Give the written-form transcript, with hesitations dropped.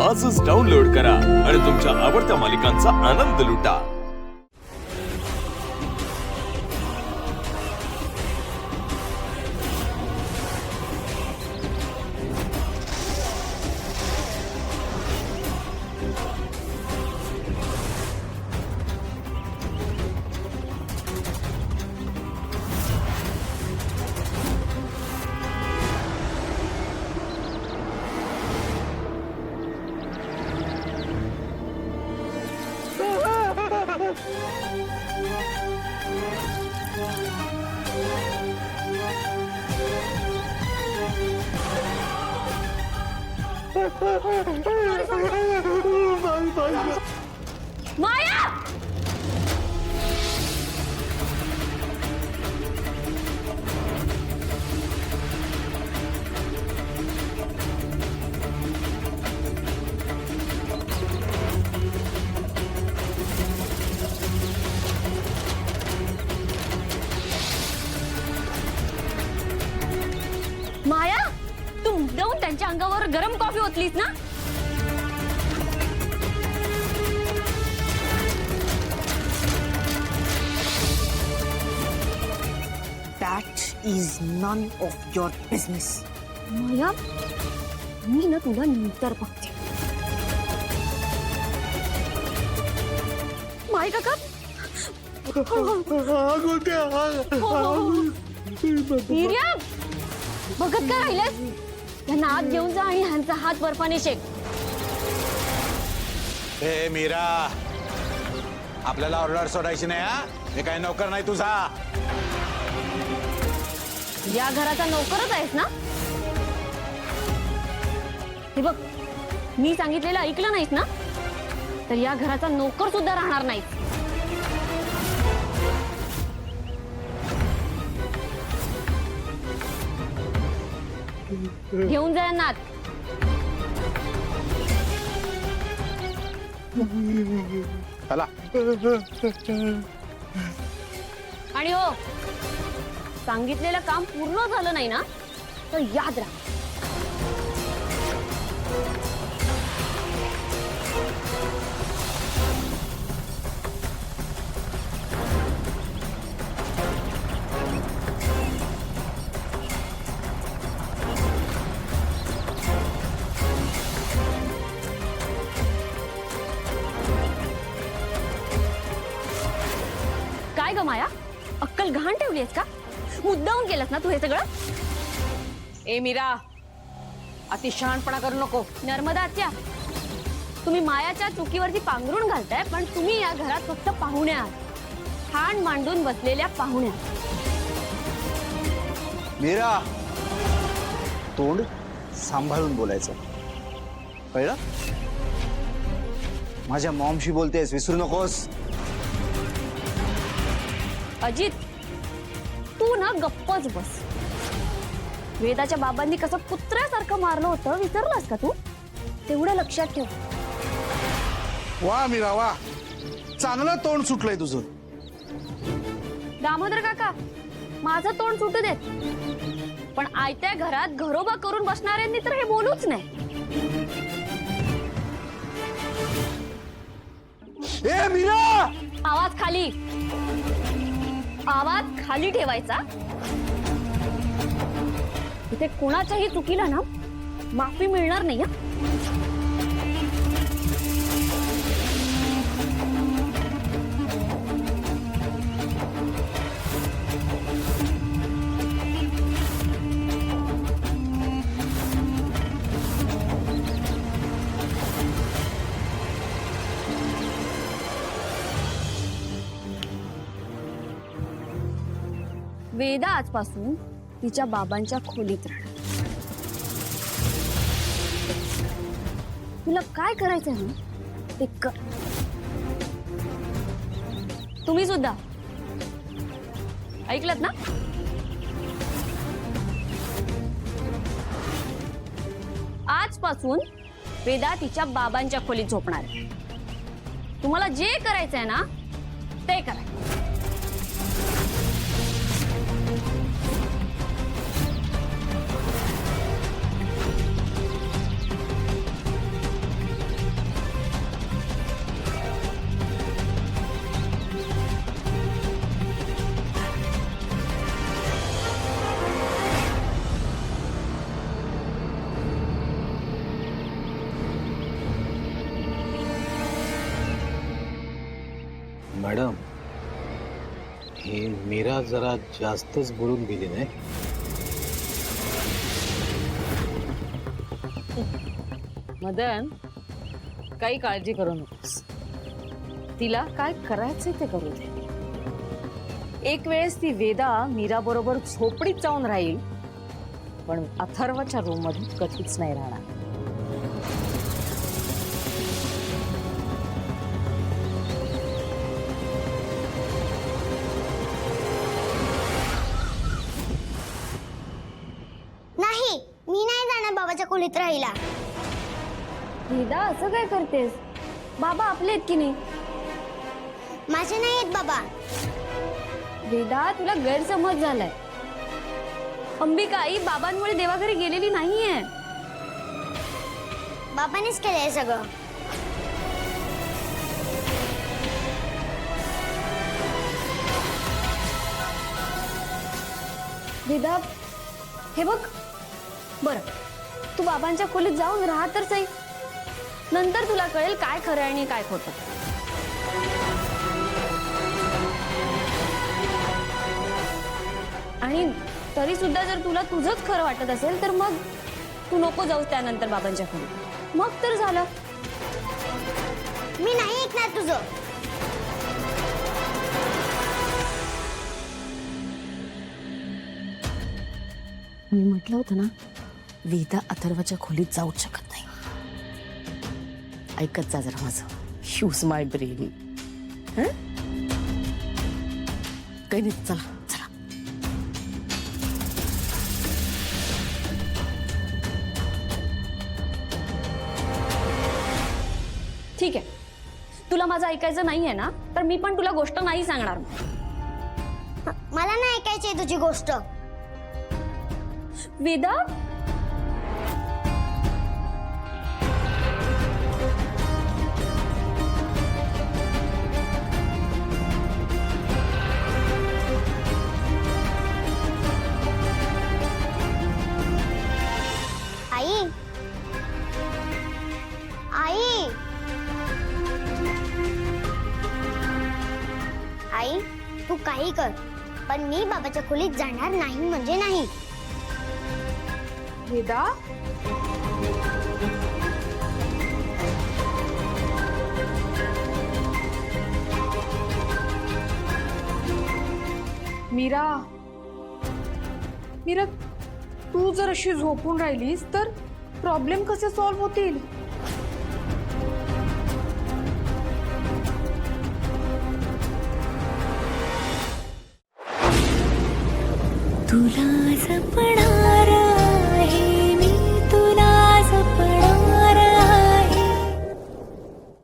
आजच डाउनलोड करा आणि तुमच्या आवडत्या मालिकांचा आनंद लुटा। माया! माया, तू मुद्दामून त्यांच्या अंगावर गरम कॉफी ओतलीस ना? That is none of your business. माया, मी ना तुला नंतर बघते। माय काका, वीर्या, बघत काय राहिल्यास? त्यांना आत घेऊन जा आणि ह्यांचा हात बर्फाने शेक। हे मीरा, आपल्याला ऑर्डर सोडायची नाही हा? हे काय नोकर नाही तुझा। या घराचा नोकरच आहेस ना? हे बघ, मी सांगितलेलं ऐकलं नाहीस ना, तर या घराचा नोकर सुद्धा राहणार नाही। घेऊन जा यांना आत। चला। आणि हो, सांगितलेलं काम पूर्ण झालं नाही ना, तर याद राहा। काय ग माया, अक्कल गहाण ठेवलीस का? मुद्दामून केलंस ना तू हे सगळं? ए मीरा, अति शहाणपणा करू नको। नर्मदा आत्या, तुम्ही मायाच्या चुकीवरती पांघरून घालताय, पण तुम्ही या घरात फक्त पाहुणे आहात, ठाण मांडून बसलेल्या पाहुण्या। मीरा, तोंड सांभाळून बोलायचं, कळलं? माझ्या मॉमशी बोलतेस, विसरू नकोस। अजित, तू ना गप्पच बस। वेदाच्या बाबांनी कसं कुत्र्यासारखं मारलं होतं, विसरलास का तू? तेवढं लक्षात ठेव। वा मीरा वा, चांगलं तोंड सुटलंय तुझं। दामोदर काका, माझं तोंड सुटू देत, पण आयत्या घरात घरोबा करून बसणाऱ्यांनी तर हे बोलूच नाही। ए मीरा, आवाज खाली, आवाज खाली ठेवायचा। इथे कोणाच्याही चुकीला ना माफी मिळणार नाही हा। वेदा आजपासून तिच्या बाबांच्या खोलीत राहणार। तुला काय करायचंय ना ते कर। तुम्ही सुद्धा ऐकलत ना? आजपासून वेदा तिच्या बाबांच्या खोलीत झोपणार आहे। तुम्हाला जे करायचंय ना ते करा। मॅडम ही मीरा जरा जास्तच बोलून गेली नाही. मदन, काही काळजी करू नकोस. तिला काय करायचंय ते करू दे. एक वेळेस ती वेदा मीरा बरोबर झोपडीत जाऊन राहील, पण अथर्वच्या रूम मध्ये कधीच नाही राहणार. नाही, मी नाही जाणार बाबाच्या खोलीत राहिला. वेदा असं काय करतेस? बाबा आपले आहेत की नाही? माझे नाही आहेत बाबा. वेदा तुला गैरसमज झालाय. अंबिका आई बाबांमुळे देवाघरी गेलेली नाहीये. बाबानेच केलंय सगळं. वेदा हे बघ, बर तू बाबांच्या खोलीत जाऊन राहा तर सही. नंतर तुला कळेल काय खरं आणि काय खोटं. आणि तरी सुद्धा जर तुला तुझंच खरं वाटत असेल तर मग तू नको जाऊस त्यानंतर बाबांच्या खोलीत. मग तर झालं. मी नाही ऐकणार तुझं. मी म्हटलं होतं ना, वेदा अथर्वच्या खोलीत जाऊच शकत नाही. ऐकत जा जरा माझं. यूज माय ब्रेन. काही नाही, चला चला. ठीक आहे, तुला माझं ऐकायचं नाहीये ना, तर मी पण तुला गोष्ट नाही सांगणार. मला नाही ऐकायची तुझी गोष्ट. वेदा आई, आई, आई, तू काही कर, पण मी बाबाच्या खोलीत जाणार नाही म्हणजे नाही. वेदा, मीरा, मीरा, तू जर अशी झोपून राहिलीस तर प्रॉब्लेम कसे सॉल्व्ह होतील? तुला जपणार